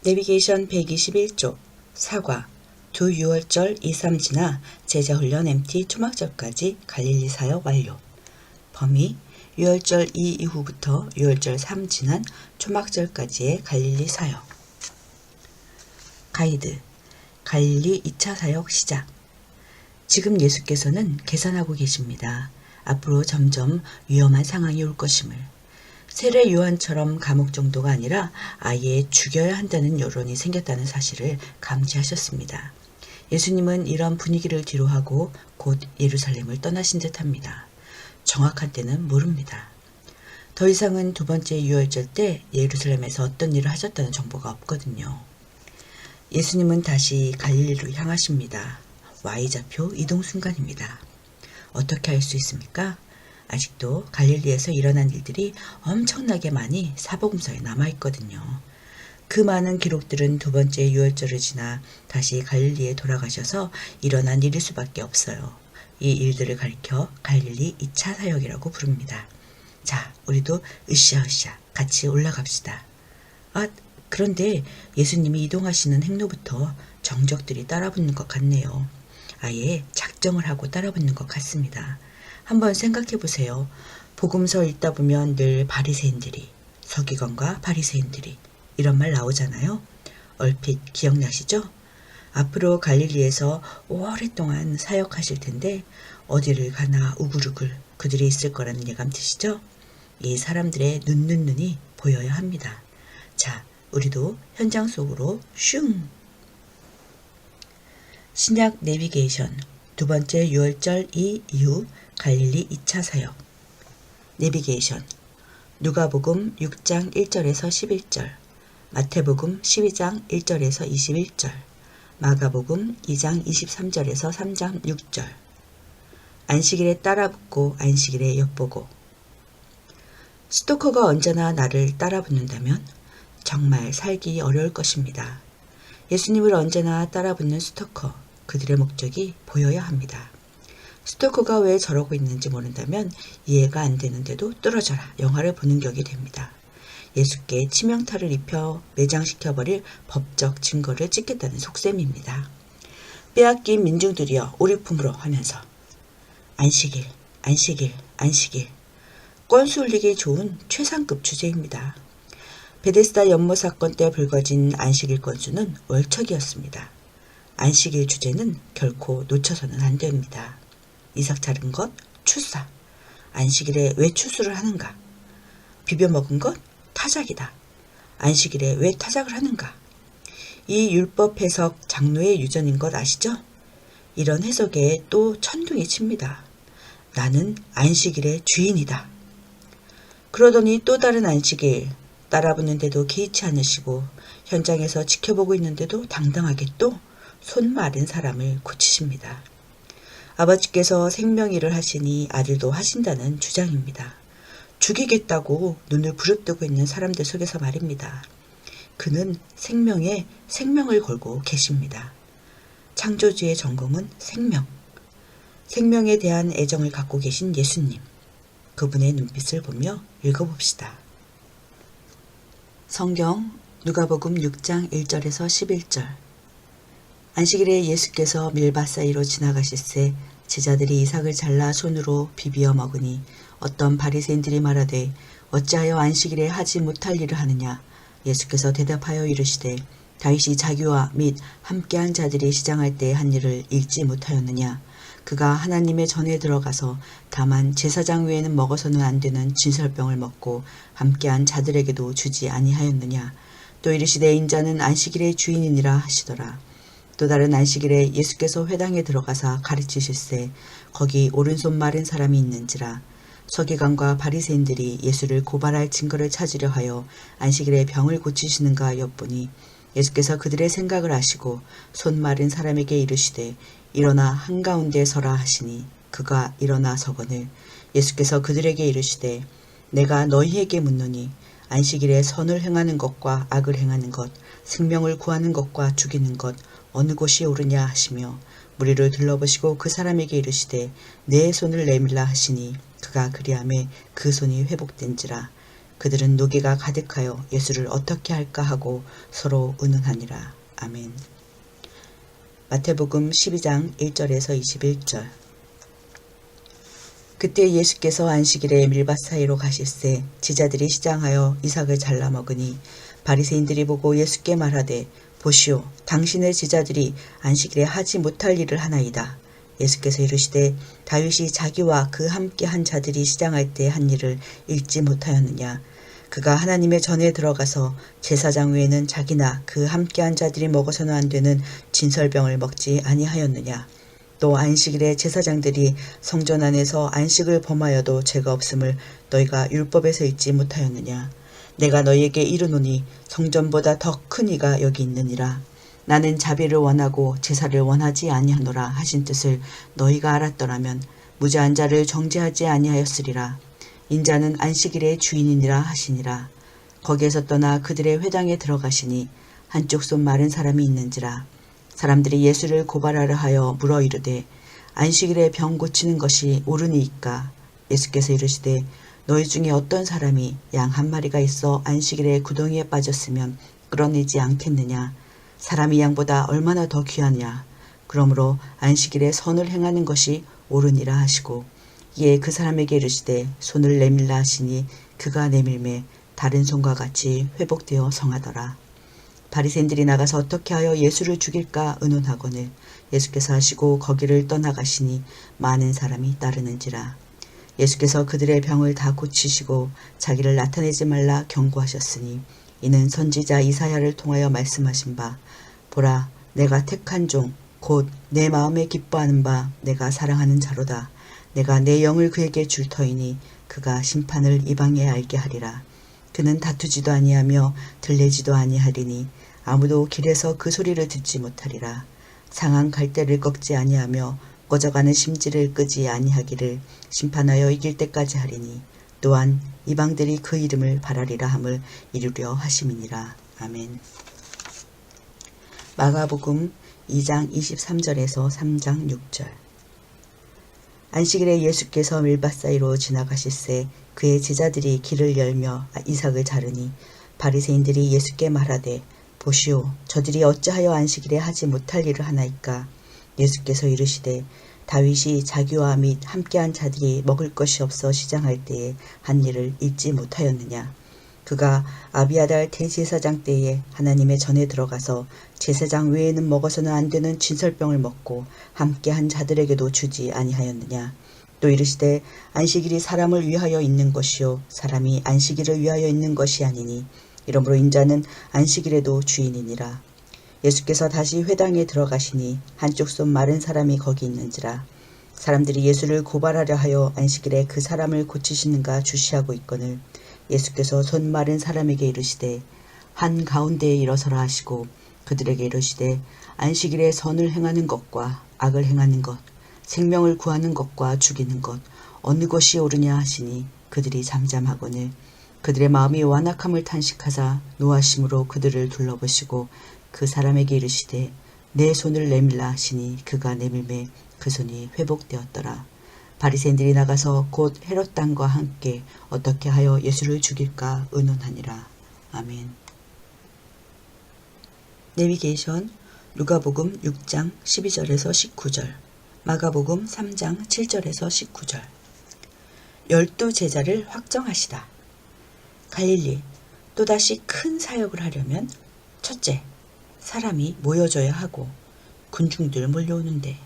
내비게이션 121쪽 사과 두 유월절 2, 3 지나 제자훈련 MT 초막절까지 갈릴리 사역 완료. 범위 유월절 2 이후부터 유월절 3 지난 초막절까지의 갈릴리 사역. 가이드 갈릴리 2차 사역 시작. 지금 예수께서는 계산하고 계십니다. 앞으로 점점 위험한 상황이 올 것임을. 세례 요한처럼 감옥 정도가 아니라 아예 죽여야 한다는 여론이 생겼다는 사실을 감지하셨습니다. 예수님은 이런 분위기를 뒤로하고 곧 예루살렘을 떠나신 듯합니다. 정확한 때는 모릅니다. 더 이상은 두 번째 유월절 때 예루살렘에서 어떤 일을 하셨다는 정보가 없거든요. 예수님은 다시 갈릴리로 향하십니다. Y좌표 이동 순간입니다. 어떻게 할 수 있습니까? 아직도 갈릴리에서 일어난 일들이 엄청나게 많이 사복음서에 남아있거든요. 그 많은 기록들은 두 번째 유월절을 지나 다시 갈릴리에 돌아가셔서 일어난 일일 수밖에 없어요. 이 일들을 가리켜 갈릴리 2차 사역이라고 부릅니다. 자, 우리도 으쌰으쌰 같이 올라갑시다. 그런데 예수님이 이동하시는 행로부터 정적들이 따라붙는 것 같네요. 아예 작정을 하고 따라붙는 것 같습니다. 한번 생각해 보세요. 복음서 읽다 보면 늘 바리새인들이, 서기관과 바리새인들이 이런 말 나오잖아요. 얼핏 기억나시죠? 앞으로 갈릴리에서 오랫동안 사역하실 텐데 어디를 가나 우글우글 그들이 있을 거라는 예감 드시죠? 이 사람들의 눈이 보여야 합니다. 자, 우리도 현장 속으로 슝! 신약 내비게이션 두 번째 유월절 이후 갈릴리 2차 사역. 내비게이션 누가복음 6장 1절에서 11절, 마태복음 12장 1절에서 21절, 마가복음 2장 23절에서 3장 6절. 안식일에 따라붙고 안식일에 엿보고. 스토커가 언제나 나를 따라붙는다면 정말 살기 어려울 것입니다. 예수님을 언제나 따라붙는 스토커, 그들의 목적이 보여야 합니다. 스토커가 왜 저러고 있는지 모른다면 이해가 안 되는데도 뚫어져라 영화를 보는 격이 됩니다. 예수께 치명타를 입혀 매장시켜버릴 법적 증거를 찍겠다는 속셈입니다. 빼앗긴 민중들이여 우리 품으로 하면서 안식일, 안식일, 안식일. 건수 올리기 좋은 최상급 주제입니다. 베데스다 연못 사건 때 불거진 안식일 건수는 월척이었습니다. 안식일 주제는 결코 놓쳐서는 안 됩니다. 이삭 자른 것, 추사. 안식일에 왜 추수를 하는가? 비벼먹은 것, 타작이다. 안식일에 왜 타작을 하는가? 이 율법 해석 장로의 유전인 것 아시죠? 이런 해석에 또 천둥이 칩니다. 나는 안식일의 주인이다. 그러더니 또 다른 안식일, 따라붙는데도 개의치 않으시고 현장에서 지켜보고 있는데도 당당하게 또 손 마른 사람을 고치십니다. 아버지께서 생명일을 하시니 아들도 하신다는 주장입니다. 죽이겠다고 눈을 부릅뜨고 있는 사람들 속에서 말입니다. 그는 생명에 생명을 걸고 계십니다. 창조주의 전공은 생명. 생명에 대한 애정을 갖고 계신 예수님. 그분의 눈빛을 보며 읽어봅시다. 성경 누가복음 6장 1절에서 11절. 안식일에 예수께서 밀밭 사이로 지나가실새 제자들이 이삭을 잘라 손으로 비비어 먹으니 어떤 바리새인들이 말하되 어찌하여 안식일에 하지 못할 일을 하느냐. 예수께서 대답하여 이르시되 다윗이 자기와 및 함께한 자들이 시장할 때 한 일을 읽지 못하였느냐. 그가 하나님의 전에 들어가서 다만 제사장 외에는 먹어서는 안 되는 진설병을 먹고 함께한 자들에게도 주지 아니하였느냐. 또 이르시되 인자는 안식일의 주인이니라 하시더라. 또 다른 안식일에 예수께서 회당에 들어가사 가르치실새 거기 오른손 마른 사람이 있는지라. 서기관과 바리새인들이 예수를 고발할 증거를 찾으려 하여 안식일에 병을 고치시는가 엿보니 예수께서 그들의 생각을 아시고 손 마른 사람에게 이르시되 일어나 한가운데 서라 하시니 그가 일어나 서거늘 예수께서 그들에게 이르시되 내가 너희에게 묻노니 안식일에 선을 행하는 것과 악을 행하는 것, 생명을 구하는 것과 죽이는 것 어느 곳이 옳으냐 하시며 무리를 둘러보시고 그 사람에게 이르시되 내 손을 내밀라 하시니 그가 그리하매 그 손이 회복된지라. 그들은 노기가 가득하여 예수를 어떻게 할까 하고 서로 의논하니라. 아멘. 마태복음 12장 1절에서 21절. 그때 예수께서 안식일에 밀밭 사이로 가실새 제자들이 시장하여 이삭을 잘라 먹으니 바리새인들이 보고 예수께 말하되 보시오, 당신의 제자들이 안식일에 하지 못할 일을 하나이다. 예수께서 이르시되 다윗이 자기와 그 함께 한 자들이 시장할 때 한 일을 읽지 못하였느냐. 그가 하나님의 전에 들어가서 제사장 외에는 자기나 그 함께 한 자들이 먹어서는 안 되는 진설병을 먹지 아니하였느냐. 또 안식일에 제사장들이 성전 안에서 안식을 범하여도 죄가 없음을 너희가 율법에서 읽지 못하였느냐. 내가 너희에게 이르노니 성전보다 더 큰 이가 여기 있느니라. 나는 자비를 원하고 제사를 원하지 아니하노라 하신 뜻을 너희가 알았더라면 무죄한 자를 정죄하지 아니하였으리라. 인자는 안식일의 주인이니라 하시니라. 거기에서 떠나 그들의 회당에 들어가시니 한쪽 손 마른 사람이 있는지라. 사람들이 예수를 고발하려 하여 물어 이르되 안식일에 병 고치는 것이 옳으니이까. 예수께서 이르시되 너희 중에 어떤 사람이 양 한 마리가 있어 안식일에 구덩이에 빠졌으면 끌어내지 않겠느냐. 사람이 양보다 얼마나 더 귀하냐. 그러므로 안식일에 선을 행하는 것이 옳으니라 하시고 이에 그 사람에게 이르시되 손을 내밀라 하시니 그가 내밀매 다른 손과 같이 회복되어 성하더라. 바리새인들이 나가서 어떻게 하여 예수를 죽일까 의논하거늘 예수께서 하시고 거기를 떠나가시니 많은 사람이 따르는지라. 예수께서 그들의 병을 다 고치시고 자기를 나타내지 말라 경고하셨으니 이는 선지자 이사야를 통하여 말씀하신 바 보라, 내가 택한 종 곧 내 마음에 기뻐하는 바 내가 사랑하는 자로다. 내가 내 영을 그에게 줄 터이니 그가 심판을 이방에 알게 하리라. 그는 다투지도 아니하며 들레지도 아니하리니 아무도 길에서 그 소리를 듣지 못하리라. 상한 갈대를 꺾지 아니하며 꺼져가는 심지를 끄지 아니하기를 심판하여 이길 때까지 하리니 또한 이방들이 그 이름을 바라리라 함을 이루려 하심이니라. 아멘. 마가복음 2장 23절에서 3장 6절. 안식일에 예수께서 밀밭 사이로 지나가실새 그의 제자들이 길을 열며 이삭을 자르니 바리새인들이 예수께 말하되 보시오, 저들이 어찌하여 안식일에 하지 못할 일을 하나이까. 예수께서 이르시되 다윗이 자기와 및 함께한 자들이 먹을 것이 없어 시장할 때에 한 일을 잊지 못하였느냐. 그가 아비아달 대제사장 때에 하나님의 전에 들어가서 제사장 외에는 먹어서는 안 되는 진설병을 먹고 함께한 자들에게도 주지 아니하였느냐. 또 이르시되 안식일이 사람을 위하여 있는 것이요 사람이 안식일을 위하여 있는 것이 아니니 이러므로 인자는 안식일에도 주인이니라. 예수께서 다시 회당에 들어가시니 한쪽 손 마른 사람이 거기 있는지라. 사람들이 예수를 고발하려 하여 안식일에 그 사람을 고치시는가 주시하고 있거늘 예수께서 손 마른 사람에게 이르시되 한 가운데에 일어서라 하시고 그들에게 이르시되 안식일에 선을 행하는 것과 악을 행하는 것, 생명을 구하는 것과 죽이는 것 어느 것이 옳으냐 하시니 그들이 잠잠하거늘 그들의 마음이 완악함을 탄식하사 노하심으로 그들을 둘러보시고 그 사람에게 이르시되 내 손을 내밀라 하시니 그가 내밀매 그 손이 회복되었더라. 바리새인들이 나가서 곧 헤롯 당과 함께 어떻게 하여 예수를 죽일까 의논하니라. 아멘. 내비게이션 누가복음 6장 12절에서 19절, 마가복음 3장 7절에서 19절. 12 제자를 확정하시다. 갈릴리, 또다시 큰 사역을 하려면 첫째, 사람이 모여져야 하고 군중들 몰려오는데,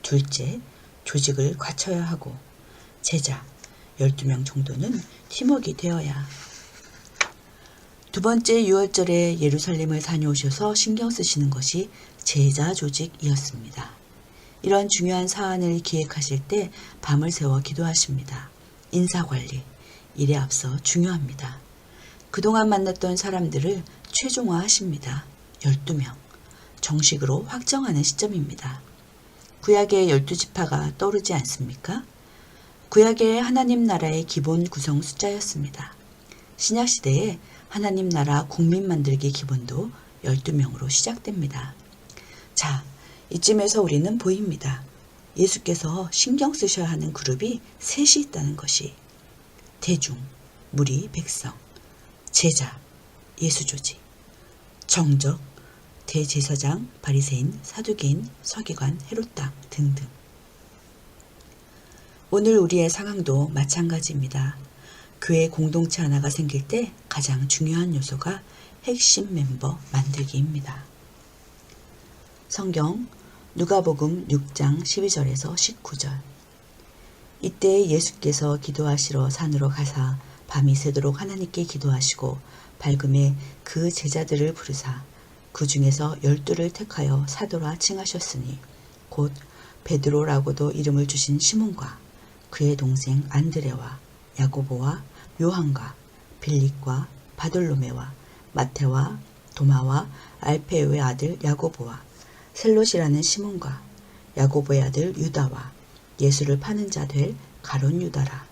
둘째, 조직을 갖춰야 하고 제자 12명 정도는 팀워크가 되어야. 두 번째 유월절에 예루살렘을 다녀오셔서 신경 쓰시는 것이 제자 조직이었습니다. 이런 중요한 사안을 기획하실 때 밤을 새워 기도하십니다. 인사관리, 일에 앞서 중요합니다. 그동안 만났던 사람들을 최종화하십니다. 12명, 정식으로 확정하는 시점입니다. 구약의 12지파가 떠오르지 않습니까? 구약의 하나님 나라의 기본 구성 숫자였습니다. 신약시대에 하나님 나라 국민 만들기 기본도 12명으로 시작됩니다. 자, 이쯤에서 우리는 보입니다. 예수께서 신경 쓰셔야 하는 그룹이 셋이 있다는 것이 대중, 무리, 백성. 제자, 예수조직, 정적, 대제사장, 바리새인, 사두개인, 서기관, 헤롯당 등등. 오늘 우리의 상황도 마찬가지입니다. 교회 공동체 하나가 생길 때 가장 중요한 요소가 핵심 멤버 만들기입니다. 성경 누가복음 6장 12절에서 19절. 이때 예수께서 기도하시러 산으로 가사 밤이 새도록 하나님께 기도하시고 밝음에 그 제자들을 부르사 그 중에서 12를 택하여 사도라 칭하셨으니 곧 베드로라고도 이름을 주신 시몬과 그의 동생 안드레와 야고보와 요한과 빌립과 바돌로메와 마태와 도마와 알페오의 아들 야고보와 셀롯이라는 시몬과 야고보의 아들 유다와 예수를 파는 자 될 가룟 유다라.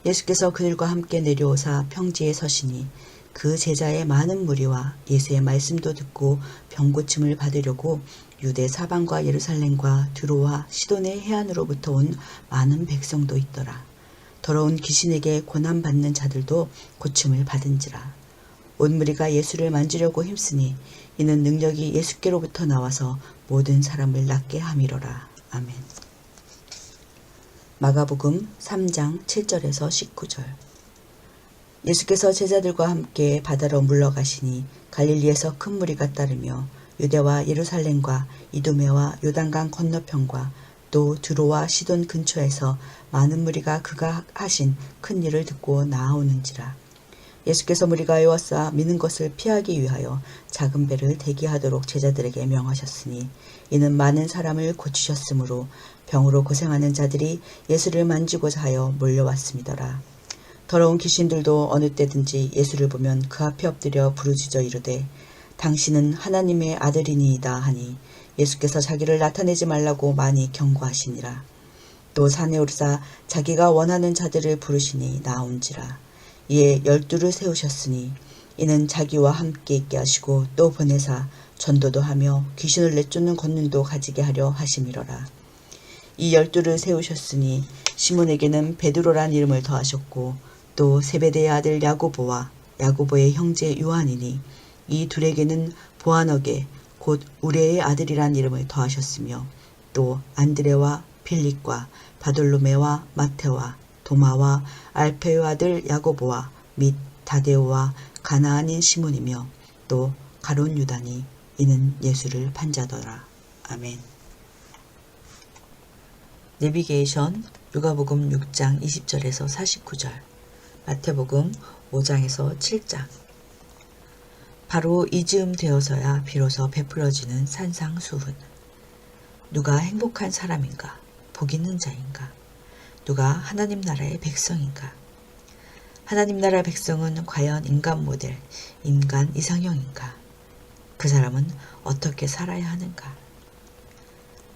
예수께서 그들과 함께 내려오사 평지에 서시니 그 제자의 많은 무리와 예수의 말씀도 듣고 병고침을 받으려고 유대 사방과 예루살렘과 두로와 시돈의 해안으로부터 온 많은 백성도 있더라. 더러운 귀신에게 고난받는 자들도 고침을 받은지라. 온 무리가 예수를 만지려고 힘쓰니 이는 능력이 예수께로부터 나와서 모든 사람을 낫게 함이로라. 아멘. 마가복음 3장 7절에서 19절. 예수께서 제자들과 함께 바다로 물러가시니 갈릴리에서 큰 무리가 따르며 유대와 예루살렘과 이두메와 요단강 건너편과 또 두로와 시돈 근처에서 많은 무리가 그가 하신 큰 일을 듣고 나아오는지라. 예수께서 무리가 에워싸 미는 것을 피하기 위하여 작은 배를 대기하도록 제자들에게 명하셨으니 이는 많은 사람을 고치셨으므로 병으로 고생하는 자들이 예수를 만지고자 하여 몰려왔음이더라. 더러운 귀신들도 어느 때든지 예수를 보면 그 앞에 엎드려 부르짖어 이르되 당신은 하나님의 아들이니이다 하니 예수께서 자기를 나타내지 말라고 많이 경고하시니라. 또 산에 오르사 자기가 원하는 자들을 부르시니 나온지라. 이에 12를 세우셨으니 이는 자기와 함께 있게 하시고 또 보내사 전도도 하며 귀신을 내쫓는 권능도 가지게 하려 하심이로라. 이 12를 세우셨으니 시몬에게는 베드로란 이름을 더하셨고 또 세베대의 아들 야고보와 야고보의 형제 요한이니 이 둘에게는 보아너게 곧 우레의 아들이란 이름을 더하셨으며 또 안드레와 빌립과 바돌로메와 마테와 도마와 알페의 아들 야고보와 및 다데오와 가나안인 시몬이며 또 가룟 유다니 이는 예수를 판자더라. 아멘. 내비게이션 누가복음 6장 20절에서 49절, 마태복음 5장에서 7장. 바로 이즈음 되어서야 비로소 베풀어지는 산상수훈. 누가 행복한 사람인가? 복 있는 자인가? 누가 하나님 나라의 백성인가? 하나님 나라 백성은 과연 인간 모델, 인간 이상형인가? 그 사람은 어떻게 살아야 하는가?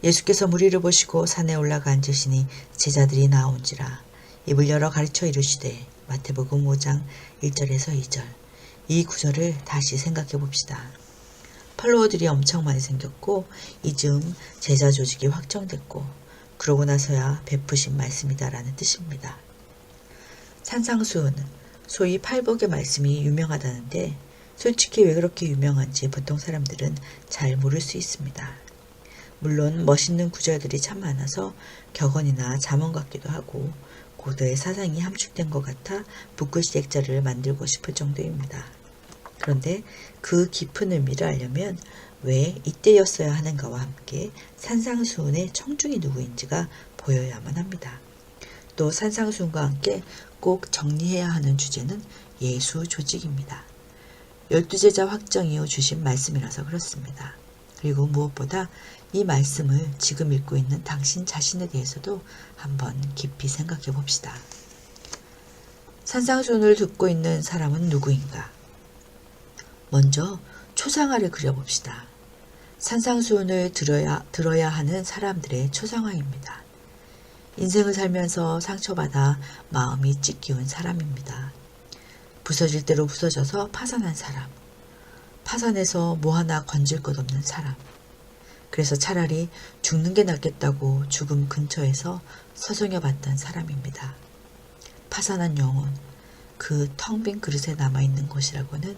예수께서 무리를 보시고 산에 올라가 앉으시니 제자들이 나온지라. 입을 열어 가르쳐 이르시되 마태복음 5장 1절에서 2절. 이 구절을 다시 생각해 봅시다. 팔로워들이 엄청 많이 생겼고 이즈음 제자 조직이 확정됐고 그러고 나서야 베푸신 말씀이다라는 뜻입니다. 산상수훈, 소위 팔복의 말씀이 유명하다는데 솔직히 왜 그렇게 유명한지 보통 사람들은 잘 모를 수 있습니다. 물론 멋있는 구절들이 참 많아서 격언이나 잠언 같기도 하고 고도의 사상이 함축된 것 같아 붓글씨 액자를 만들고 싶을 정도입니다. 그런데 그 깊은 의미를 알려면 왜 이때였어야 하는가와 함께 산상수훈의 청중이 누구인지가 보여야만 합니다. 또 산상수훈과 함께 꼭 정리해야 하는 주제는 예수 조직입니다. 12제자 확정 이후 주신 말씀이라서 그렇습니다. 그리고 무엇보다 이 말씀을 지금 읽고 있는 당신 자신에 대해서도 한번 깊이 생각해 봅시다. 산상수훈을 듣고 있는 사람은 누구인가? 먼저 초상화를 그려봅시다. 산상수훈을 들어야 하는 사람들의 초상화입니다. 인생을 살면서 상처받아 마음이 찢기운 사람입니다. 부서질 대로 부서져서 파산한 사람, 파산해서 뭐 하나 건질 것 없는 사람, 그래서 차라리 죽는 게 낫겠다고 죽음 근처에서 서성여 봤던 사람입니다. 파산한 영혼, 그 텅 빈 그릇에 남아있는 것이라고는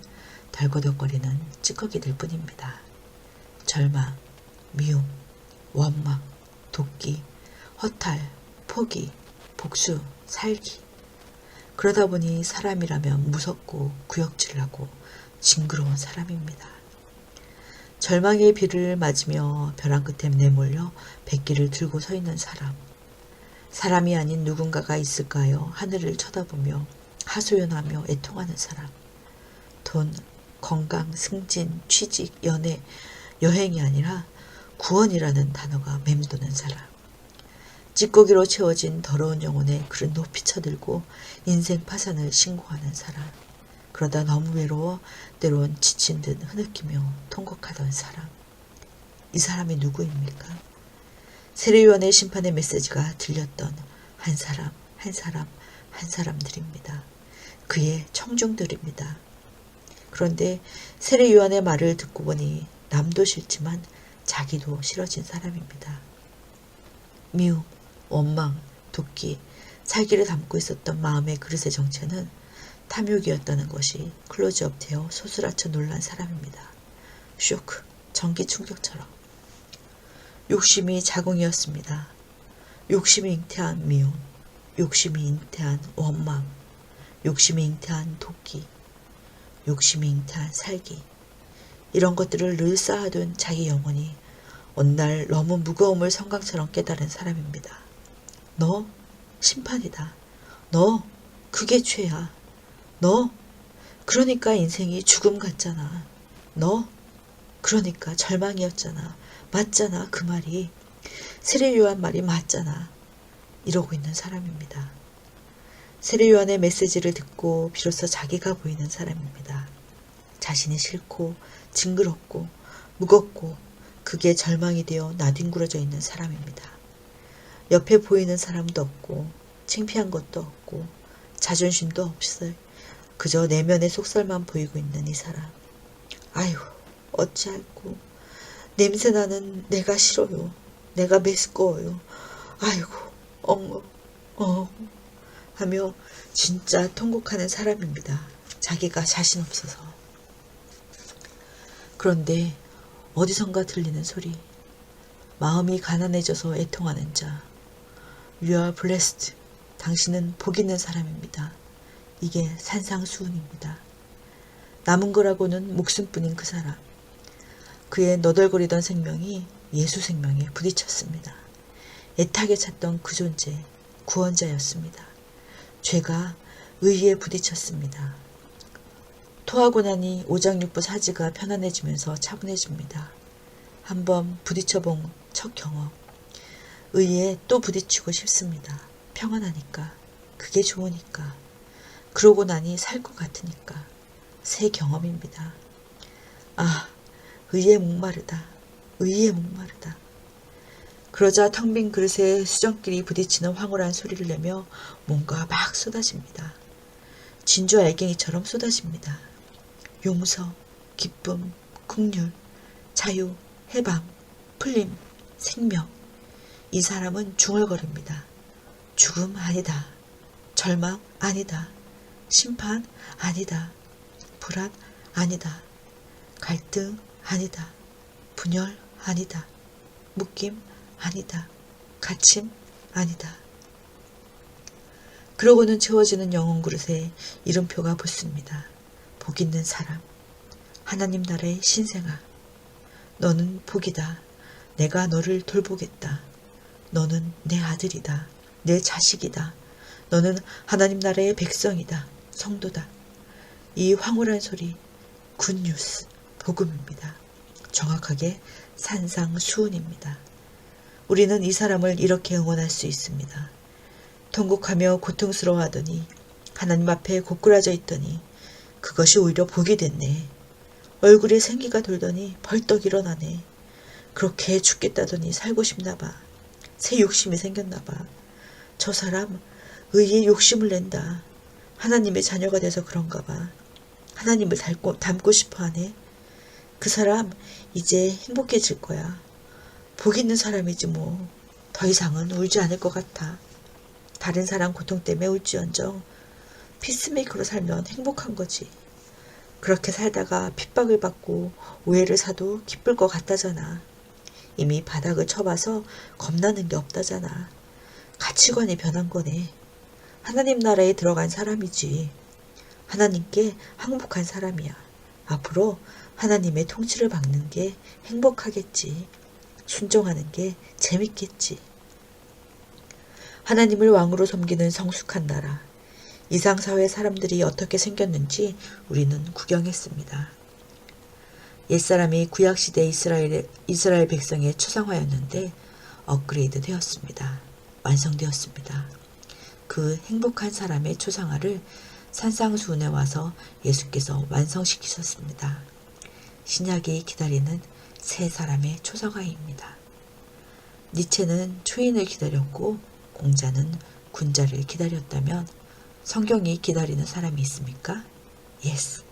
덜거덕거리는 찌꺼기들 뿐입니다. 절망, 미움, 원망, 도끼, 허탈, 포기, 복수, 살기. 그러다 보니 사람이라면 무섭고 구역질하고 징그러운 사람입니다. 절망의 비를 맞으며 벼랑 끝에 내몰려 백기를 들고 서 있는 사람. 사람이 아닌 누군가가 있을까요? 하늘을 쳐다보며 하소연하며 애통하는 사람. 돈, 건강, 승진, 취직, 연애, 여행이 아니라 구원이라는 단어가 맴도는 사람. 찌꺼기로 채워진 더러운 영혼에 그를 높이 쳐들고 인생 파산을 신고하는 사람. 그러다 너무 외로워 때론 지친 듯 흐느끼며 통곡하던 사람. 이 사람이 누구입니까? 세례요한의 심판의 메시지가 들렸던 한 사람, 한 사람, 한 사람들입니다. 그의 청중들입니다. 그런데 세례요한의 말을 듣고 보니 남도 싫지만 자기도 싫어진 사람입니다. 미움, 원망, 도끼, 살기를 담고 있었던 마음의 그릇의 정체는 탐욕이었다는 것이 클로즈업 되어 소스라쳐 놀란 사람입니다. 쇼크, 전기 충격처럼. 욕심이 자궁이었습니다. 욕심이 잉태한 미움, 욕심이 잉태한 원망, 욕심이 잉태한 도끼, 욕심이 잉태한 살기. 이런 것들을 늘 쌓아둔 자기 영혼이 어느 날 너무 무거움을 성강처럼 깨달은 사람입니다. 너 심판이다. 너 그게 죄야. 너 그러니까 인생이 죽음 같잖아. 너 그러니까 절망이었잖아. 맞잖아. 그 말이. 세례요한 말이 맞잖아. 이러고 있는 사람입니다. 세례요한의 메시지를 듣고 비로소 자기가 보이는 사람입니다. 자신이 싫고 징그럽고 무겁고 그게 절망이 되어 나뒹굴어져 있는 사람입니다. 옆에 보이는 사람도 없고 창피한 것도 없고 자존심도 없어요. 그저 내면의 속살만 보이고 있는 이 사람. 아유, 어찌할꼬. 냄새나는 내가 싫어요. 내가 메스꺼워요. 아이고, 하며 진짜 통곡하는 사람입니다. 자기가 자신 없어서. 그런데 어디선가 들리는 소리. 마음이 가난해져서 애통하는 자. You are blessed. 당신은 복 있는 사람입니다. 이게 산상수훈입니다. 남은 거라고는 목숨뿐인 그 사람. 그의 너덜거리던 생명이 예수 생명에 부딪혔습니다. 애타게 찾던 그 존재, 구원자였습니다. 죄가 의에 부딪혔습니다. 토하고 나니 오장육부 사지가 편안해지면서 차분해집니다. 한번 부딪혀본 첫 경험. 의에 또 부딪히고 싶습니다. 평안하니까. 그게 좋으니까. 그러고 나니 살 것 같으니까. 새 경험입니다. 아, 의에 목마르다. 의에 목마르다. 그러자 텅 빈 그릇에 수정끼리 부딪히는 황홀한 소리를 내며 뭔가 막 쏟아집니다. 진주 알갱이처럼 쏟아집니다. 용서, 기쁨, 긍휼, 자유, 해방, 풀림, 생명. 이 사람은 중얼거립니다. 죽음 아니다. 절망 아니다. 심판 아니다. 불안 아니다. 갈등 아니다. 분열 아니다. 묶임 아니다. 갇힘 아니다. 그러고는 채워지는 영혼 그릇에 이름표가 붙습니다. 복 있는 사람. 하나님 나라의 신생아. 너는 복이다. 내가 너를 돌보겠다. 너는 내 아들이다. 내 자식이다. 너는 하나님 나라의 백성이다. 성도다. 이 황홀한 소리, 굿뉴스, 복음입니다. 정확하게 산상수훈입니다. 우리는 이 사람을 이렇게 응원할 수 있습니다. 통곡하며 고통스러워하더니 하나님 앞에 고꾸라져 있더니 그것이 오히려 복이 됐네. 얼굴에 생기가 돌더니 벌떡 일어나네. 그렇게 죽겠다더니 살고 싶나 봐. 새 욕심이 생겼나 봐. 저 사람 의에 욕심을 낸다. 하나님의 자녀가 돼서 그런가 봐. 하나님을 닮고 싶어 하네. 그 사람 이제 행복해질 거야. 복 있는 사람이지 뭐. 더 이상은 울지 않을 것 같아. 다른 사람 고통 때문에 울지언정 피스메이커로 살면 행복한 거지. 그렇게 살다가 핍박을 받고 오해를 사도 기쁠 것 같다잖아. 이미 바닥을 쳐봐서 겁나는 게 없다잖아. 가치관이 변한 거네. 하나님 나라에 들어간 사람이지. 하나님께 항복한 사람이야. 앞으로 하나님의 통치를 받는 게 행복하겠지. 순종하는 게 재밌겠지. 하나님을 왕으로 섬기는 성숙한 나라. 이상사회 사람들이 어떻게 생겼는지 우리는 구경했습니다. 옛사람이 구약시대 이스라엘 백성의 추상화였는데 업그레이드 되었습니다. 완성되었습니다. 그 행복한 사람의 초상화를 산상수훈에 와서 예수께서 완성시키셨습니다. 신약이 기다리는 새 사람의 초상화입니다. 니체는 초인을 기다렸고 공자는 군자를 기다렸다면 성경이 기다리는 사람이 있습니까? 예스.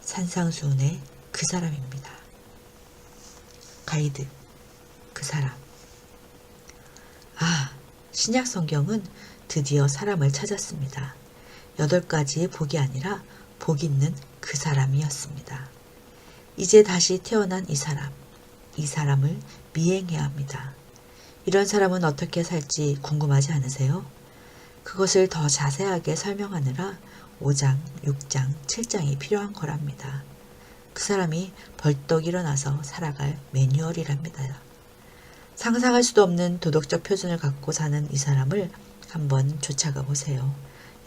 산상수훈의 그 사람입니다. 가이드. 그 사람. 신약 성경은 드디어 사람을 찾았습니다. 8가지의 복이 아니라 복 있는 그 사람이었습니다. 이제 다시 태어난 이 사람을 미행해야 합니다. 이런 사람은 어떻게 살지 궁금하지 않으세요? 그것을 더 자세하게 설명하느라 5장, 6장, 7장이 필요한 거랍니다. 그 사람이 벌떡 일어나서 살아갈 매뉴얼이랍니다. 상상할 수도 없는 도덕적 표준을 갖고 사는 이 사람을 한번 쫓아가 보세요.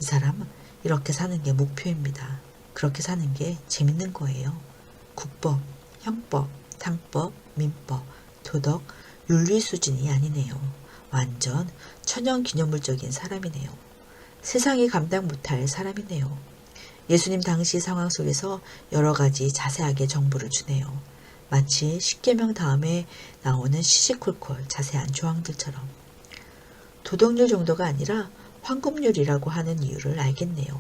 이 사람 이렇게 사는 게 목표입니다. 그렇게 사는 게 재밌는 거예요. 국법, 형법, 탕법, 민법, 도덕, 윤리 수준이 아니네요. 완전 천연기념물적인 사람이네요. 세상이 감당 못할 사람이네요. 예수님 당시 상황 속에서 여러 가지 자세하게 정보를 주네요. 마치 십계명 다음에 나오는 시시콜콜 자세한 조항들처럼. 도덕률 정도가 아니라 황금률이라고 하는 이유를 알겠네요.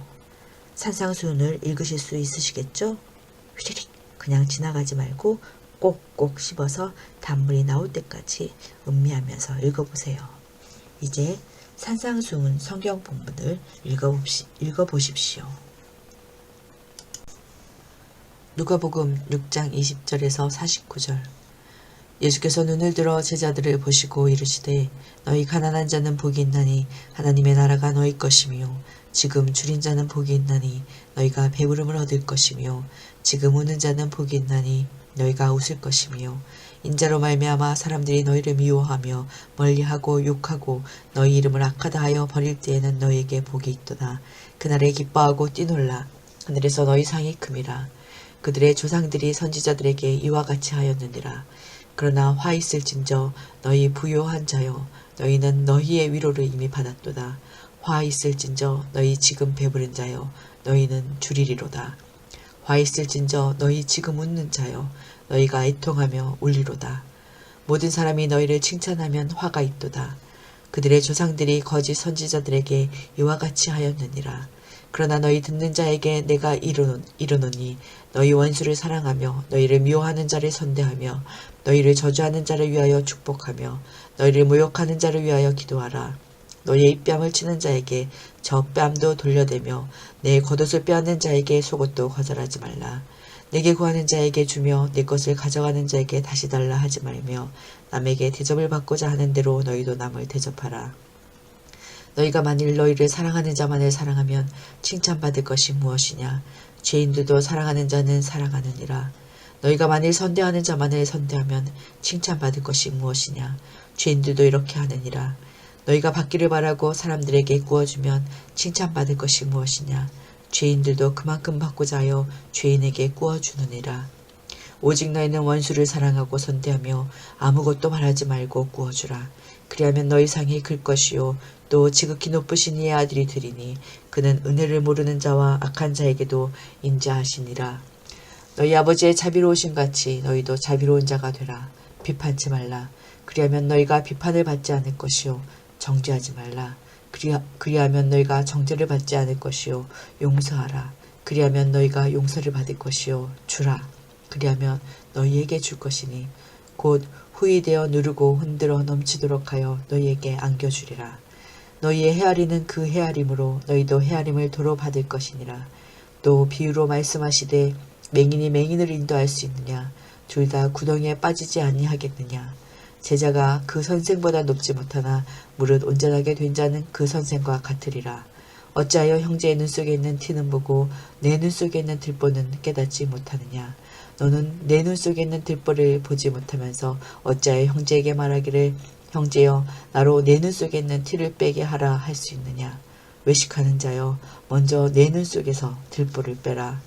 산상수훈을 읽으실 수 있으시겠죠? 휘리릭 그냥 지나가지 말고 꼭꼭 씹어서 단물이 나올 때까지 음미하면서 읽어보세요. 이제 산상수훈 성경 본문을 읽어보십시오. 누가복음 6장 20절에서 49절. 예수께서 눈을 들어 제자들을 보시고 이르시되 너희 가난한 자는 복이 있나니 하나님의 나라가 너희 것이며 지금 줄인 자는 복이 있나니 너희가 배부름을 얻을 것이며 지금 우는 자는 복이 있나니 너희가 웃을 것이며 인자로 말미암아 사람들이 너희를 미워하며 멀리하고 욕하고 너희 이름을 악하다 하여 버릴 때에는 너희에게 복이 있도다. 그날에 기뻐하고 뛰놀라. 하늘에서 너희 상이 큼이라. 그들의 조상들이 선지자들에게 이와 같이 하였느니라. 그러나 화 있을진저 너희 부요한 자여 너희는 너희의 위로를 이미 받았도다. 화 있을진저 너희 지금 배부른 자여 너희는 주리리로다. 화 있을진저 너희 지금 웃는 자여 너희가 애통하며 울리로다. 모든 사람이 너희를 칭찬하면 화가 있도다. 그들의 조상들이 거짓 선지자들에게 이와 같이 하였느니라. 그러나 너희 듣는 자에게 내가 이르노니 너희 원수를 사랑하며 너희를 미워하는 자를 선대하며 너희를 저주하는 자를 위하여 축복하며 너희를 모욕하는 자를 위하여 기도하라. 너희의 입뺨을 치는 자에게 저 뺨도 돌려대며 내 겉옷을 빼앗는 자에게 속옷도 거절하지 말라. 내게 구하는 자에게 주며 내 것을 가져가는 자에게 다시 달라 하지 말며 남에게 대접을 받고자 하는 대로 너희도 남을 대접하라. 너희가 만일 너희를 사랑하는 자만을 사랑하면 칭찬받을 것이 무엇이냐. 죄인들도 사랑하는 자는 사랑하느니라. 너희가 만일 선대하는 자만을 선대하면 칭찬받을 것이 무엇이냐. 죄인들도 이렇게 하느니라. 너희가 받기를 바라고 사람들에게 구워주면 칭찬받을 것이 무엇이냐. 죄인들도 그만큼 받고자 하여 죄인에게 구워주느니라. 오직 너희는 원수를 사랑하고 선대하며 아무것도 말하지 말고 구워주라. 그리하면 너희 상이 클 것이요 또 지극히 높으신 이의 아들이 되리니 그는 은혜를 모르는 자와 악한 자에게도 인자하시니라. 너희 아버지의 자비로우신 같이 너희도 자비로운 자가 되라. 비판치 말라. 그리하면 너희가 비판을 받지 않을 것이요 정죄하지 말라. 그리하면 너희가 정죄를 받지 않을 것이요 용서하라. 그리하면 너희가 용서를 받을 것이요 주라. 그리하면 너희에게 줄 것이니 곧 후히 되어 누르고 흔들어 넘치도록 하여 너희에게 안겨주리라. 너희의 헤아리는 그 헤아림으로 너희도 헤아림을 도로 받을 것이니라. 또 비유로 말씀하시되 맹인이 맹인을 인도할 수 있느냐? 둘 다 구덩이에 빠지지 아니하겠느냐? 제자가 그 선생보다 높지 못하나 무릇 온전하게 된 자는 그 선생과 같으리라. 어찌하여 형제의 눈 속에 있는 티는 보고 내 눈 속에 있는 들보는 깨닫지 못하느냐? 너는 내 눈 속에 있는 들보를 보지 못하면서 어찌하여 형제에게 말하기를 형제여 나로 내 눈 속에 있는 티를 빼게 하라 할 수 있느냐? 외식하는 자여 먼저 내 눈 속에서 들보를 빼라.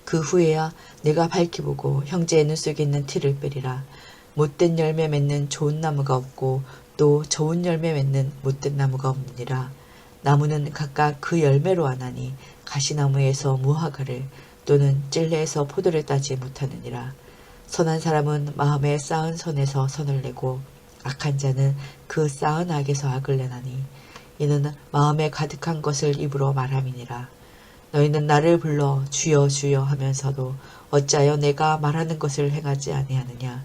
그 후에야 내가 밝히 보고 형제의 눈 속에 있는 티를 빼리라. 못된 열매 맺는 좋은 나무가 없고 또 좋은 열매 맺는 못된 나무가 없느니라. 나무는 각각 그 열매로 아나니 가시나무에서 무화과를 또는 찔레에서 포도를 따지 못하느니라. 선한 사람은 마음에 쌓은 선에서 선을 내고 악한 자는 그 쌓은 악에서 악을 내나니 이는 마음에 가득한 것을 입으로 말함이니라. 너희는 나를 불러 주여 주여 하면서도 어찌하여 내가 말하는 것을 행하지 아니하느냐.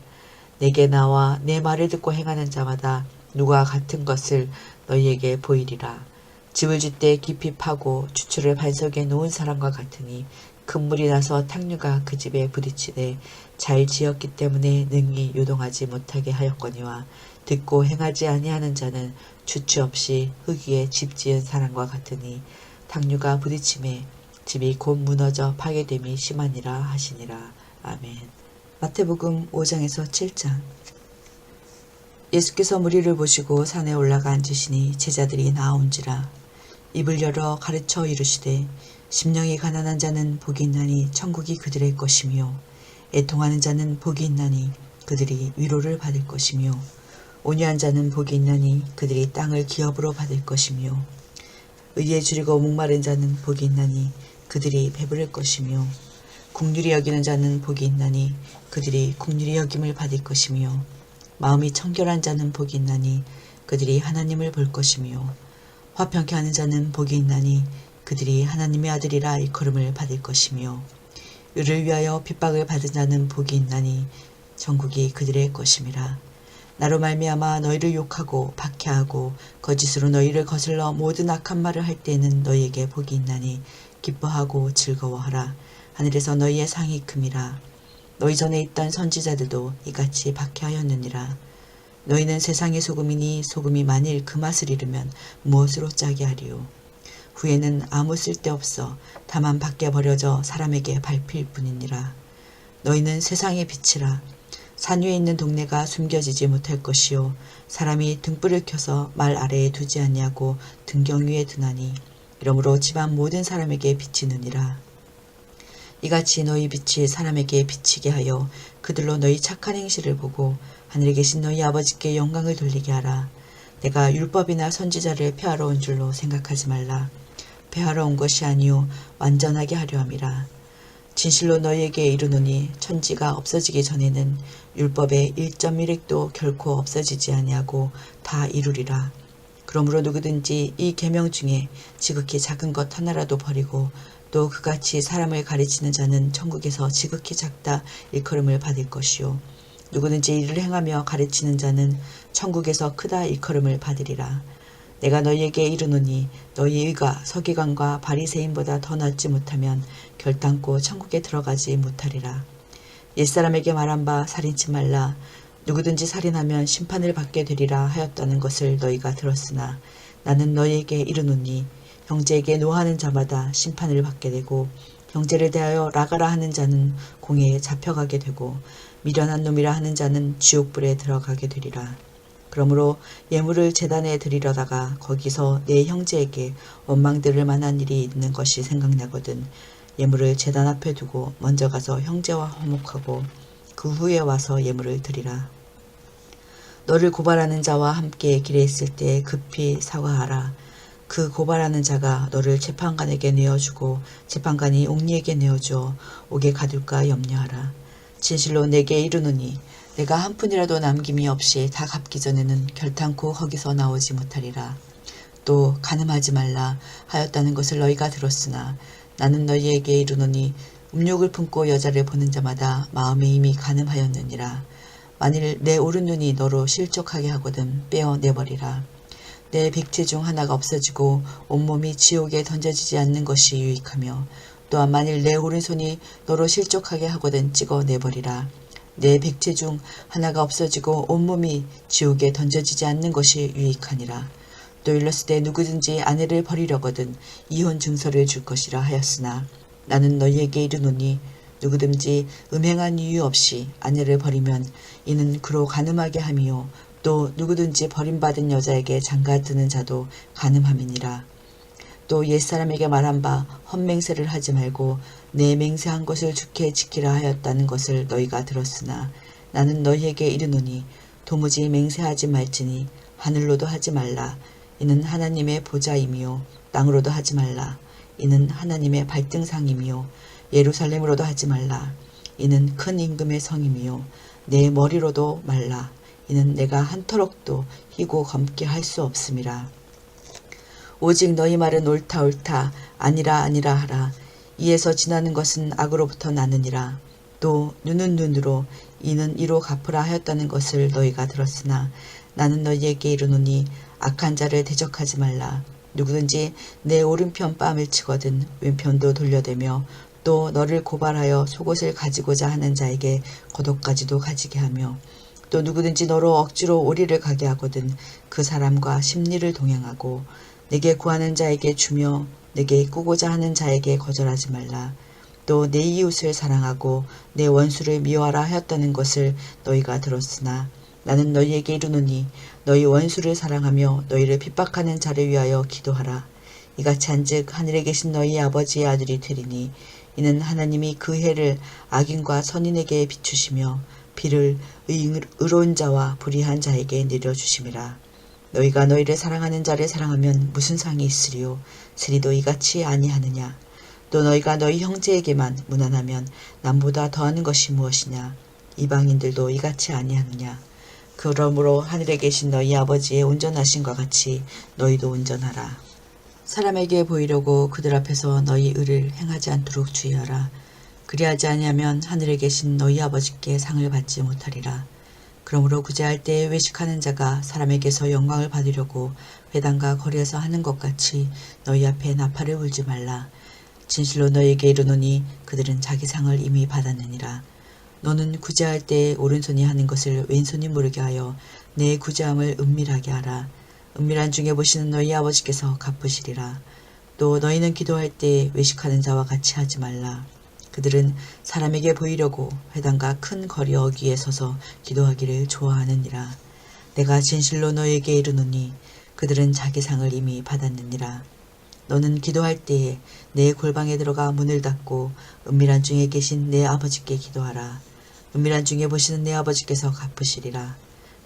내게 나와 내 말을 듣고 행하는 자마다 누가 같은 것을 너희에게 보이리라. 집을 짓되 깊이 파고 주추를 반석에 놓은 사람과 같으니 큰 물이 나서 탕류가 그 집에 부딪히되 잘 지었기 때문에 능히 요동하지 못하게 하였거니와 듣고 행하지 아니하는 자는 주추 없이 흙 위에 집 지은 사람과 같으니 탕류가 부딪힘에 집이 곧 무너져 파괴됨이 심하니라 하시니라. 아멘. 마태복음 5장에서 7장. 예수께서 무리를 보시고 산에 올라가 앉으시니 제자들이 나온지라. 입을 열어 가르쳐 이르시되 심령이 가난한 자는 복이 있나니 천국이 그들의 것이며 애통하는 자는 복이 있나니 그들이 위로를 받을 것이며 온유한 자는 복이 있나니 그들이 땅을 기업으로 받을 것이며 의에 줄이고 목마른 자는 복이 있나니 그들이 배부를 것이며 긍휼히 여기는 자는 복이 있나니 그들이 긍휼히 여김을 받을 것이며 마음이 청결한 자는 복이 있나니 그들이 하나님을 볼 것이며 화평케 하는 자는 복이 있나니 그들이 하나님의 아들이라 일컬음을 받을 것이며 의를 위하여 핍박을 받은 자는 복이 있나니 천국이 그들의 것임이라. 나로 말미암아 너희를 욕하고 박해하고 거짓으로 너희를 거슬러 모든 악한 말을 할 때에는 너희에게 복이 있나니 기뻐하고 즐거워하라. 하늘에서 너희의 상이 큼이라. 너희 전에 있던 선지자들도 이같이 박해하였느니라. 너희는 세상의 소금이니 소금이 만일 그 맛을 잃으면 무엇으로 짜게 하리요. 후에는 아무 쓸데없어 다만 밖에 버려져 사람에게 밟힐 뿐이니라. 너희는 세상의 빛이라. 산 위에 있는 동네가 숨겨지지 못할 것이요 사람이 등불을 켜서 말 아래에 두지 아니하고 등경 위에 두나니 이러므로 집안 모든 사람에게 비치느니라. 이같이 너희 빛이 사람에게 비치게 하여 그들로 너희 착한 행실을 보고 하늘에 계신 너희 아버지께 영광을 돌리게 하라. 내가 율법이나 선지자를 폐하러 온 줄로 생각하지 말라. 폐하러 온 것이 아니요 완전하게 하려 함이라. 진실로 너희에게 이르노니 천지가 없어지기 전에는 율법의 1.1획도 결코 없어지지 아니하고 다 이루리라. 그러므로 누구든지 이 계명 중에 지극히 작은 것 하나라도 버리고 또 그같이 사람을 가르치는 자는 천국에서 지극히 작다 일컬음을 받을 것이요 누구든지 이를 행하며 가르치는 자는 천국에서 크다 일컬음을 받으리라. 내가 너희에게 이르노니 너희 의가 서기관과 바리새인보다 더 낫지 못하면 결단코 천국에 들어가지 못하리라. 옛사람에게 말한 바 살인치 말라. 누구든지 살인하면 심판을 받게 되리라 하였다는 것을 너희가 들었으나 나는 너희에게 이르노니 형제에게 노하는 자마다 심판을 받게 되고 형제를 대하여 나가라 하는 자는 공회에 잡혀가게 되고 미련한 놈이라 하는 자는 지옥불에 들어가게 되리라. 그러므로 예물을 제단에 드리려다가 거기서 내 형제에게 원망 들을 만한 일이 있는 것이 생각나거든 예물을 제단 앞에 두고 먼저 가서 형제와 화목하고 그 후에 와서 예물을 드리라. 너를 고발하는 자와 함께 길에 있을 때 급히 사과하라. 그 고발하는 자가 너를 재판관에게 내어주고 재판관이 옥리에게 내어주어 옥에 가둘까 염려하라. 진실로 내게 이르노니 내가 한 푼이라도 남김이 없이 다 갚기 전에는 결탄코 거기서 나오지 못하리라. 또 간음하지 말라 하였다는 것을 너희가 들었으나 나는 너희에게 이르노니 음욕을 품고 여자를 보는 자마다 마음에 이미 간음하였느니라. 만일 내 오른눈이 너로 실족하게 하거든 빼어내버리라. 내 백체 중 하나가 없어지고 온몸이 지옥에 던져지지 않는 것이 유익하며 또한 만일 내 오른손이 너로 실족하게 하거든 찍어내버리라. 내 백체 중 하나가 없어지고 온몸이 지옥에 던져지지 않는 것이 유익하니라. 또 일렀을 누구든지 아내를 버리려거든 이혼 증서를 줄 것이라 하였으나 나는 너희에게 이르노니 누구든지 음행한 이유 없이 아내를 버리면 이는 그로 간음하게 함이요 또 누구든지 버림받은 여자에게 장가드는 자도 간음함이니라. 또 옛사람에게 말한 바 헛맹세를 하지 말고 내 맹세한 것을 주께 지키라 하였다는 것을 너희가 들었으나 나는 너희에게 이르노니 도무지 맹세하지 말지니 하늘로도 하지 말라. 이는 하나님의 보좌이미요 땅으로도 하지 말라. 이는 하나님의 발등상이미요 예루살렘으로도 하지 말라. 이는 큰 임금의 성이미요 내 머리로도 말라. 이는 내가 한터럭도 희고 검게 할 수 없음이라. 오직 너희 말은 옳다 옳다 아니라 아니라 하라. 이에서 지나는 것은 악으로부터 나느니라. 또 눈은 눈으로 이는 이로 갚으라 하였다는 것을 너희가 들었으나 나는 너희에게 이르노니 악한 자를 대적하지 말라. 누구든지 내 오른편 뺨을 치거든 왼편도 돌려대며 또 너를 고발하여 속옷을 가지고자 하는 자에게 겉옷까지도 가지게 하며 또 누구든지 너로 억지로 오리를 가게 하거든 그 사람과 심리를 동행하고 내게 구하는 자에게 주며 내게 꾸고자 하는 자에게 거절하지 말라. 또 내 이웃을 사랑하고 내 원수를 미워하라 하였다는 것을 너희가 들었으나 나는 너희에게 이르노니 너희 원수를 사랑하며 너희를 핍박하는 자를 위하여 기도하라. 이같이 한즉 하늘에 계신 너희 아버지의 아들이 되리니 이는 하나님이 그 해를 악인과 선인에게 비추시며 비를 의로운 자와 불의한 자에게 내려주심이라. 너희가 너희를 사랑하는 자를 사랑하면 무슨 상이 있으리요 스리도 이같이 아니하느냐. 또 너희가 너희 형제에게만 무난하면 남보다 더하는 것이 무엇이냐. 이방인들도 이같이 아니하느냐. 그러므로 하늘에 계신 너희 아버지의 온전하심과 같이 너희도 온전하라. 사람에게 보이려고 그들 앞에서 너희 의를 행하지 않도록 주의하라. 그리하지 아니하면 하늘에 계신 너희 아버지께 상을 받지 못하리라. 그러므로 구제할 때에 외식하는 자가 사람에게서 영광을 받으려고 회당과 거리에서 하는 것 같이 너희 앞에 나팔을 불지 말라. 진실로 너희에게 이르노니 그들은 자기 상을 이미 받았느니라. 너는 구제할 때에 오른손이 하는 것을 왼손이 모르게 하여 내 구제함을 은밀하게 하라. 은밀한 중에 보시는 너희 아버지께서 갚으시리라. 또 너희는 기도할 때에 외식하는 자와 같이 하지 말라. 그들은 사람에게 보이려고 회당과 큰 거리 어귀에 서서 기도하기를 좋아하느니라. 내가 진실로 너희에게 이르노니 그들은 자기 상을 이미 받았느니라. 너는 기도할 때에 내 골방에 들어가 문을 닫고 은밀한 중에 계신 내 아버지께 기도하라. 은밀한 중에 보시는 내 아버지께서 갚으시리라.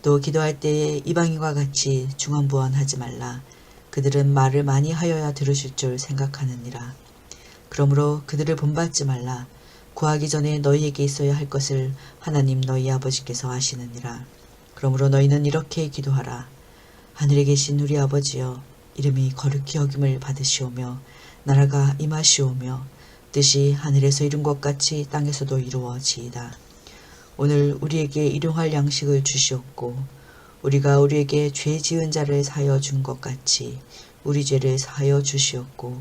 또 기도할 때에 이방인과 같이 중언부언하지 말라. 그들은 말을 많이 하여야 들으실 줄 생각하느니라. 그러므로 그들을 본받지 말라. 구하기 전에 너희에게 있어야 할 것을 하나님 너희 아버지께서 아시느니라. 그러므로 너희는 이렇게 기도하라. 하늘에 계신 우리 아버지여, 이름이 거룩히 여김을 받으시오며 나라가 임하시오며 뜻이 하늘에서 이룬 것 같이 땅에서도 이루어지이다. 오늘 우리에게 일용할 양식을 주시옵고 우리가 우리에게 죄 지은 자를 사하여 준 것 같이 우리 죄를 사하여 주시옵고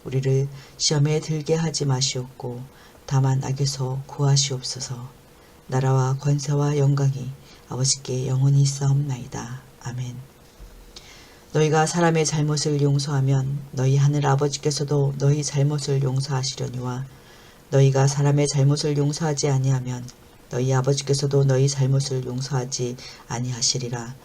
우리를 시험에 들게 하지 마시옵고 다만 악에서 구하시옵소서. 나라와 권세와 영광이 아버지께 영원히 있사옵나이다. 아멘. 너희가 사람의 잘못을 용서하면 너희 하늘 아버지께서도 너희 잘못을 용서하시려니와 너희가 사람의 잘못을 용서하지 아니하면 너희 아버지께서도 너희 잘못을 용서하지 아니하시리라.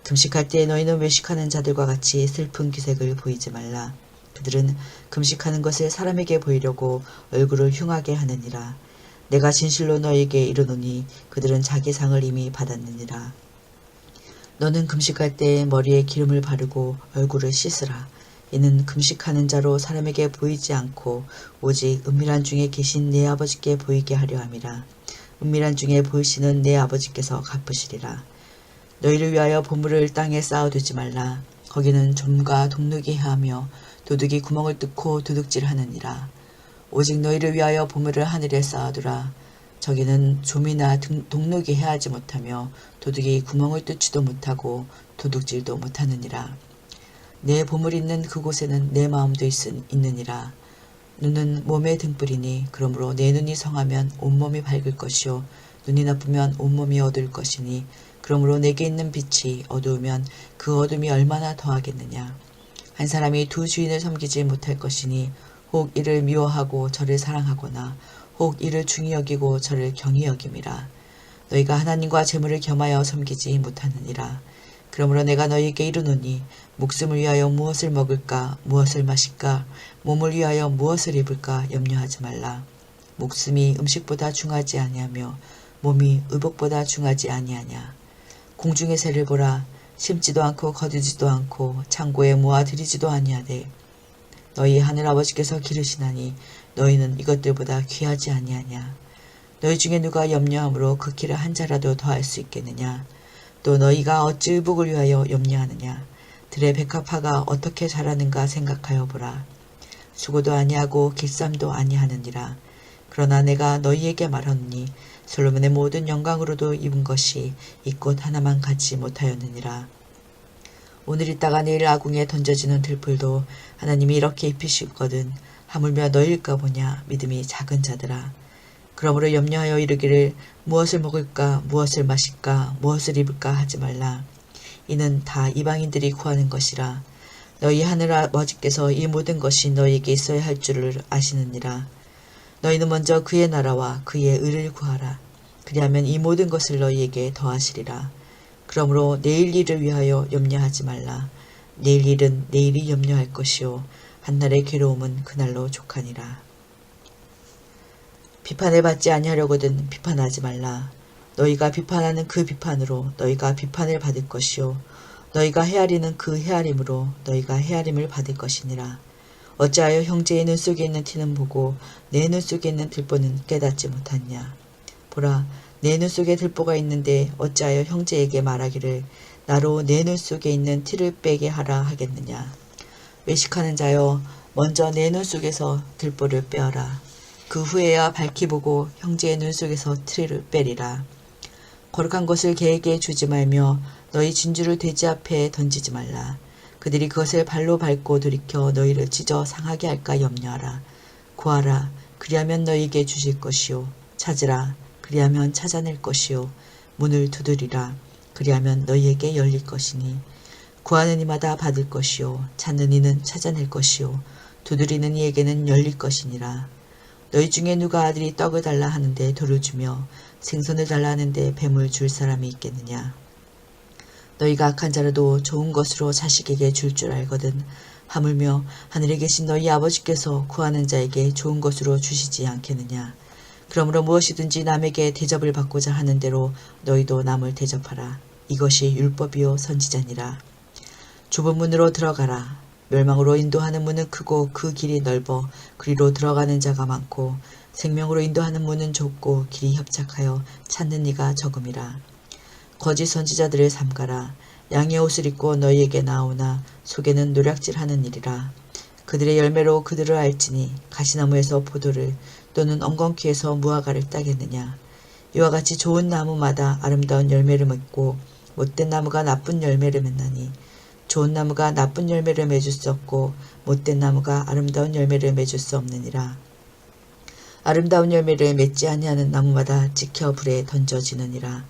금식할 때 너희는 외식하는 자들과 같이 슬픈 기색을 보이지 말라. 그들은 금식하는 것을 사람에게 보이려고 얼굴을 흉하게 하느니라. 내가 진실로 너희에게 이르노니 그들은 자기 상을 이미 받았느니라. 너는 금식할 때에 머리에 기름을 바르고 얼굴을 씻으라. 이는 금식하는 자로 사람에게 보이지 않고 오직 은밀한 중에 계신 내 아버지께 보이게 하려 함이라. 은밀한 중에 보이시는 내 아버지께서 갚으시리라. 너희를 위하여 보물을 땅에 쌓아두지 말라. 거기는 좀과 동룩이 해하며 도둑이 구멍을 뚫고 도둑질하느니라. 오직 너희를 위하여 보물을 하늘에 쌓아두라. 저기는 좀이나 동룩이 해하지 못하며 도둑이 구멍을 뚫지도 못하고 도둑질도 못하느니라. 내 보물 있는 그곳에는 내 마음도 있느니라. 눈은 몸의 등불이니 그러므로 내 눈이 성하면 온몸이 밝을 것이요 눈이 나쁘면 온몸이 어두울 것이니 그러므로 내게 있는 빛이 어두우면 그 어둠이 얼마나 더하겠느냐. 한 사람이 두 주인을 섬기지 못할 것이니 혹 이를 미워하고 저를 사랑하거나 혹 이를 중히 여기고 저를 경히 여김이라. 너희가 하나님과 재물을 겸하여 섬기지 못하느니라. 그러므로 내가 너희에게 이르노니 목숨을 위하여 무엇을 먹을까 무엇을 마실까 몸을 위하여 무엇을 입을까 염려하지 말라. 목숨이 음식보다 중하지 아니하며 몸이 의복보다 중하지 아니하냐. 공중의 새를 보라. 심지도 않고 거두지도 않고 창고에 모아들이지도 아니하되 너희 하늘아버지께서 기르시나니 너희는 이것들보다 귀하지 아니하냐. 너희 중에 누가 염려함으로 그 키를 한 자라도 더할 수 있겠느냐. 또 너희가 어찌 의복을 위하여 염려하느냐. 들의 백합화가 어떻게 자라는가 생각하여 보라. 수고도 아니하고 길쌈도 아니하느니라. 그러나 내가 너희에게 말하노니 솔로몬의 모든 영광으로도 입은 것이 이 꽃 하나만 갖지 못하였느니라. 오늘 있다가 내일 아궁에 던져지는 들풀도 하나님이 이렇게 입히시거든 하물며 너희일까 보냐. 믿음이 작은 자들아. 그러므로 염려하여 이르기를 무엇을 먹을까 무엇을 마실까 무엇을 입을까 하지 말라. 이는 다 이방인들이 구하는 것이라. 너희 하늘 아버지께서 이 모든 것이 너희에게 있어야 할 줄을 아시느니라. 너희는 먼저 그의 나라와 그의 의를 구하라. 그리하면 이 모든 것을 너희에게 더하시리라. 그러므로 내일 일을 위하여 염려하지 말라. 내일 일은 내일이 염려할 것이요 한날의 괴로움은 그날로 족하니라. 비판을 받지 아니하려거든 비판하지 말라. 너희가 비판하는 그 비판으로 너희가 비판을 받을 것이요 너희가 헤아리는 그 헤아림으로 너희가 헤아림을 받을 것이니라. 어찌하여 형제의 눈 속에 있는 티는 보고 내 눈 속에 있는 들보는 깨닫지 못하냐. 보라, 내 눈 속에 들보가 있는데 어찌하여 형제에게 말하기를 나로 내 눈 속에 있는 티를 빼게 하라 하겠느냐. 외식하는 자여, 먼저 내 눈 속에서 들보를 빼어라. 그 후에야 밝히 보고 형제의 눈 속에서 티를 빼리라. 거룩한 것을 개에게 주지 말며 너희 진주를 돼지 앞에 던지지 말라. 그들이 그것을 발로 밟고 돌이켜 너희를 찢어 상하게 할까 염려하라. 구하라. 그리하면 너희에게 주실 것이요. 찾으라. 그리하면 찾아낼 것이요. 문을 두드리라. 그리하면 너희에게 열릴 것이니. 구하는 이마다 받을 것이요. 찾는 이는 찾아낼 것이요. 두드리는 이에게는 열릴 것이니라. 너희 중에 누가 아들이 떡을 달라 하는데 돌을 주며 생선을 달라 하는데 뱀을 줄 사람이 있겠느냐. 너희가 악한 자라도 좋은 것으로 자식에게 줄 줄 알거든 하물며 하늘에 계신 너희 아버지께서 구하는 자에게 좋은 것으로 주시지 않겠느냐. 그러므로 무엇이든지 남에게 대접을 받고자 하는 대로 너희도 남을 대접하라. 이것이 율법이요 선지자니라. 좁은 문으로 들어가라. 멸망으로 인도하는 문은 크고 그 길이 넓어 그리로 들어가는 자가 많고 생명으로 인도하는 문은 좁고 길이 협착하여 찾는 이가 적음이라. 거짓 선지자들을 삼가라. 양의 옷을 입고 너희에게 나오나 속에는 노략질하는 일이라. 그들의 열매로 그들을 알지니 가시나무에서 포도를 또는 엉겅퀴에서 무화과를 따겠느냐. 이와 같이 좋은 나무마다 아름다운 열매를 맺고 못된 나무가 나쁜 열매를 맺나니 좋은 나무가 나쁜 열매를 맺을 수 없고 못된 나무가 아름다운 열매를 맺을 수 없느니라. 아름다운 열매를 맺지 아니하는 나무마다 찍혀 불에 던져지느니라.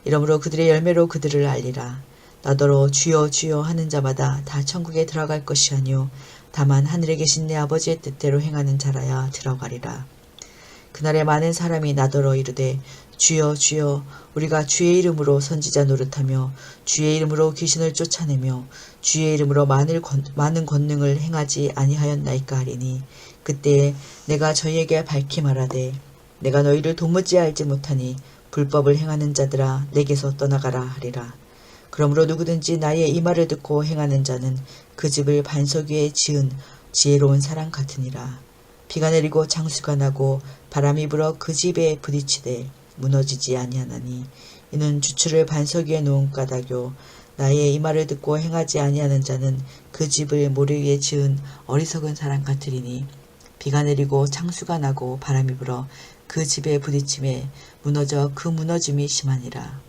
이러므로 그들의 열매로 그들을 알리라. 나더러 주여 주여 하는 자마다 다 천국에 들어갈 것이 아니요 다만 하늘에 계신 내 아버지의 뜻대로 행하는 자라야 들어가리라. 그날에 많은 사람이 나더러 이르되 주여 주여 우리가 주의 이름으로 선지자 노릇하며 주의 이름으로 귀신을 쫓아내며 주의 이름으로 많은 권능을 행하지 아니하였나이까 하리니 그때에 내가 저희에게 밝히 말하되 내가 너희를 도무지 알지 못하니 불법을 행하는 자들아 내게서 떠나가라 하리라. 그러므로 누구든지 나의 이 말을 듣고 행하는 자는 그 집을 반석 위에 지은 지혜로운 사람 같으니라. 비가 내리고 장수가 나고 바람이 불어 그 집에 부딪히되 무너지지 아니하나니 이는 주추를 반석 위에 놓은 까닭요 나의 이 말을 듣고 행하지 아니하는 자는 그 집을 모래 위에 지은 어리석은 사람 같으리니 비가 내리고 창수가 나고 바람이 불어 그 집에 부딪힘에 무너져 그 무너짐이 심하니라.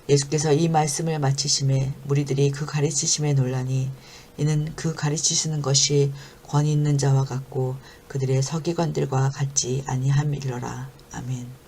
예수께서 이 말씀을 마치심에 무리들이 그 가르치심에 놀라니 이는 그 가르치시는 것이 권위 있는 자와 같고 그들의 서기관들과 같지 아니함이러라. 아멘.